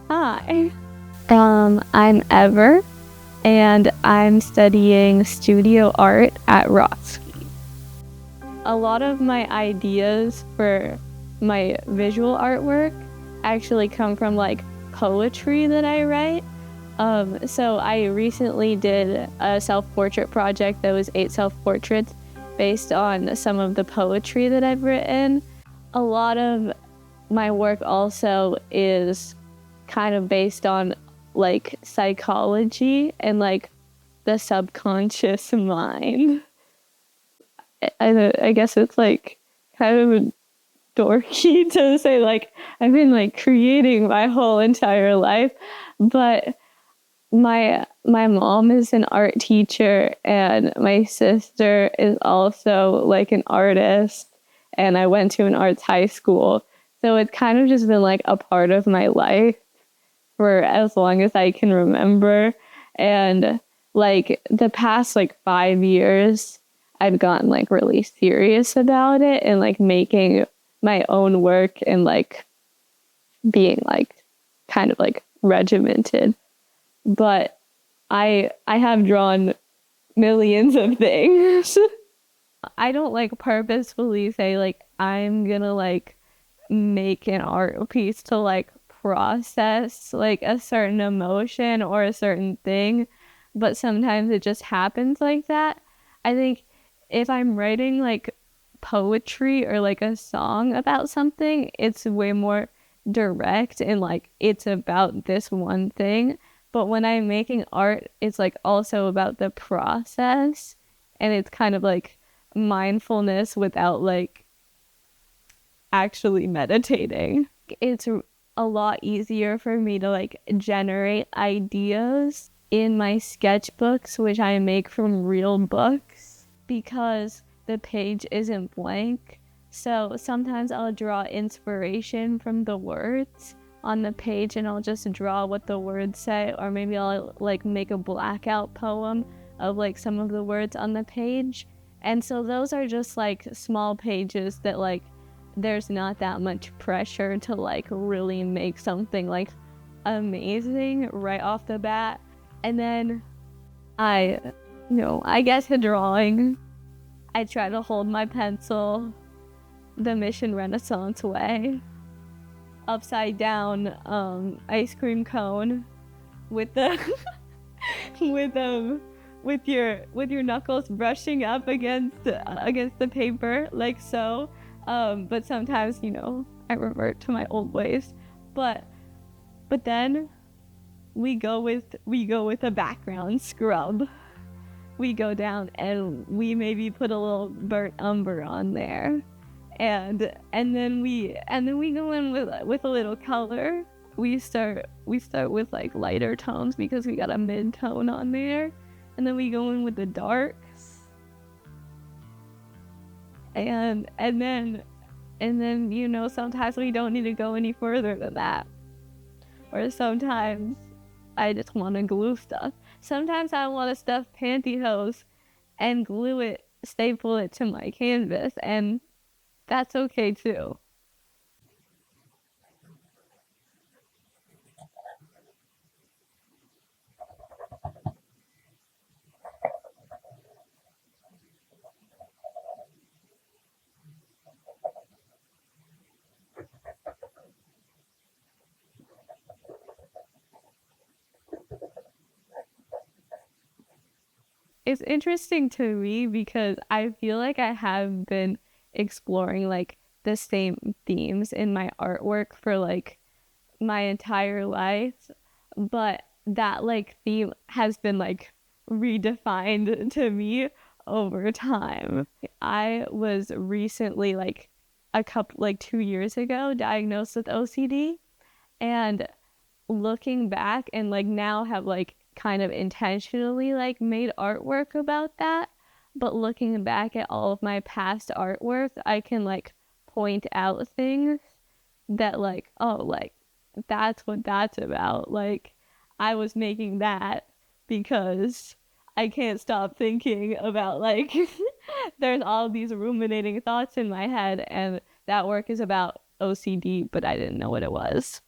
Hi. I'm Ever, and I'm studying studio art at Rotsky. A lot of my ideas for my visual artwork actually come from like poetry that I write. So I recently did a self-portrait project that was 8 self-portraits based on some of the poetry that I've written. A lot of my work also is kind of based on like psychology and like the subconscious mind. I guess it's like kind of dorky to say like I've been like creating my whole entire life, but my mom is an art teacher and my sister is also like an artist, and I went to an arts high school. So it's kind of just been like a part of my life for as long as I can remember. And like the past like 5 years, I've gotten like really serious about it and like making my own work and like being like kind of like regimented. But I have drawn millions of things. I don't like purposefully say like I'm gonna like make an art piece to like process like a certain emotion or a certain thing, but sometimes it just happens like that. I think if I'm writing like poetry or like a song about something, it's way more direct and like it's about this one thing. But when I'm making art, it's like also about the process, and it's kind of like mindfulness without like actually meditating. It's a lot easier for me to like generate ideas in my sketchbooks, which I make from real books, because the page isn't blank. So sometimes I'll draw inspiration from the words on the page and I'll just draw what the words say, or maybe I'll like make a blackout poem of like some of the words on the page. And so those are just like small pages that like there's not that much pressure to like really make something like amazing right off the bat. And then I guess the drawing, I try to hold my pencil the Mission Renaissance way, upside down ice cream cone with the with with your knuckles brushing up against the paper like so. But sometimes I revert to my old ways. But then we go with a background scrub. We go down and we maybe put a little burnt umber on there, and then we go in with a little color. We start with like lighter tones because we got a mid tone on there, and then we go in with the darks, and then sometimes we don't need to go any further than that. Or sometimes I just want to glue stuff. Sometimes I want to stuff pantyhose and glue it, staple it to my canvas, and that's okay too. It's interesting to me because I feel like I have been exploring like the same themes in my artwork for like my entire life, but that like theme has been like redefined to me over time. I was recently like a couple like 2 years ago diagnosed with OCD, and looking back and like now have like kind of intentionally like made artwork about that. But looking back at all of my past artwork, I can like point out things that like, oh, like that's what that's about. Like I was making that because I can't stop thinking about like there's all these ruminating thoughts in my head, and that work is about OCD, but I didn't know what it was.